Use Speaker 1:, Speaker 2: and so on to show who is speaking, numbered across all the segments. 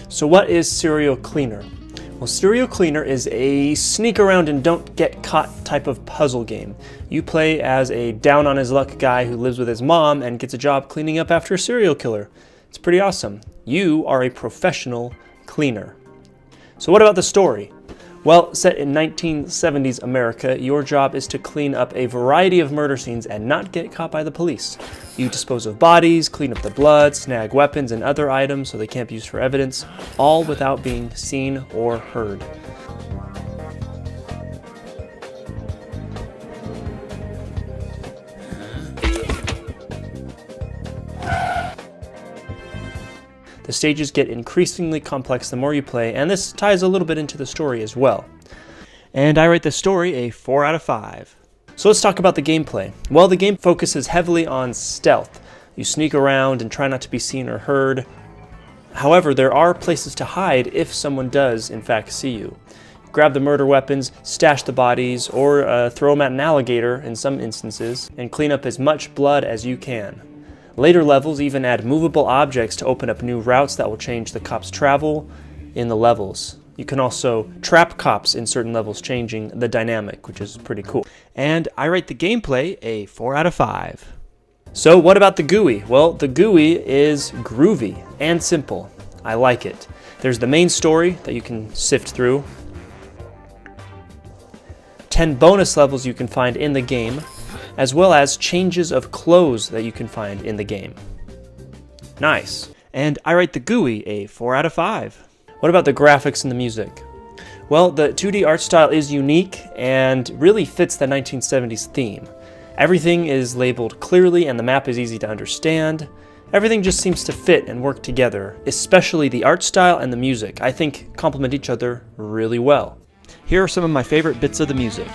Speaker 1: So what is Serial Cleaner? Well, Serial Cleaner is a sneak around and don't get caught type of puzzle game. You play as a down on his luck guy who lives with his mom and gets a job cleaning up after a serial killer. It's pretty awesome. You are a professional cleaner. So what about the story? Well, set in 1970s America, your job is to clean up a variety of murder scenes and not get caught by the police. You dispose of bodies, clean up the blood, snag weapons and other items so they can't be used for evidence, all without being seen or heard. The stages get increasingly complex the more you play, and this ties a little bit into the story as well. And I rate the story a 4 out of 5. So let's talk about the gameplay. Well, the game focuses heavily on stealth. You sneak around and try not to be seen or heard. However, there are places to hide if someone does, in fact, see you. Grab the murder weapons, stash the bodies, or throw them at an alligator in some instances, and clean up as much blood as you can. Later levels even add movable objects to open up new routes that will change the cops' travel in the levels. You can also trap cops in certain levels, changing the dynamic, which is pretty cool. And I rate the gameplay a 4 out of 5. So what about the GUI? Well, the GUI is groovy and simple. I like it. There's the main story that you can sift through. 10 bonus levels you can find in the game, as well as changes of clothes that you can find in the game. Nice. And I rate the GUI a 4 out of 5. What about the graphics and the music? Well, the 2D art style is unique and really fits the 1970s theme. Everything is labeled clearly and the map is easy to understand. Everything just seems to fit and work together, especially the art style and the music. I think complement each other really well. Here are some of my favorite bits of the music.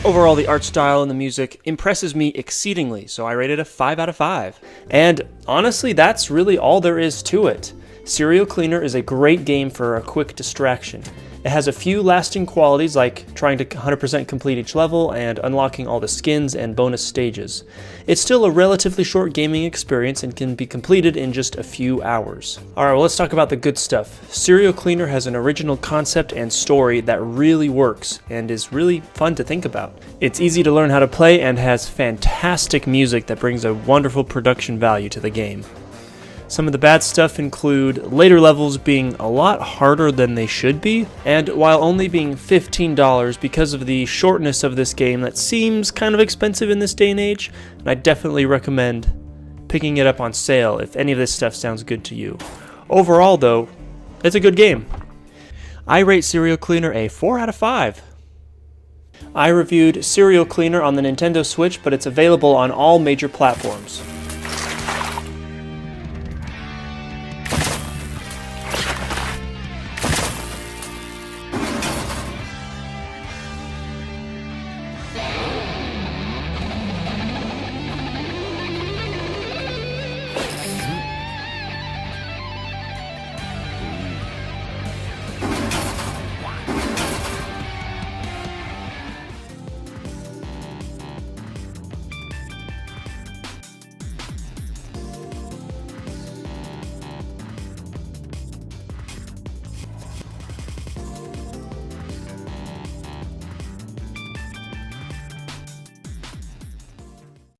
Speaker 1: Overall, the art style and the music impresses me exceedingly, so I rate it a 5 out of 5. And honestly, that's really all there is to it. Serial Cleaner is a great game for a quick distraction. It has a few lasting qualities like trying to 100% complete each level and unlocking all the skins and bonus stages. It's still a relatively short gaming experience and can be completed in just a few hours. Alright, well, let's talk about the good stuff. Serial Cleaner has an original concept and story that really works and is really fun to think about. It's easy to learn how to play and has fantastic music that brings a wonderful production value to the game. Some of the bad stuff include later levels being a lot harder than they should be, and while only being $15 because of the shortness of this game that seems kind of expensive in this day and age, and I definitely recommend picking it up on sale if any of this stuff sounds good to you. Overall though, it's a good game. I rate Serial Cleaner a 4 out of 5. I reviewed Serial Cleaner on the Nintendo Switch, but it's available on all major platforms.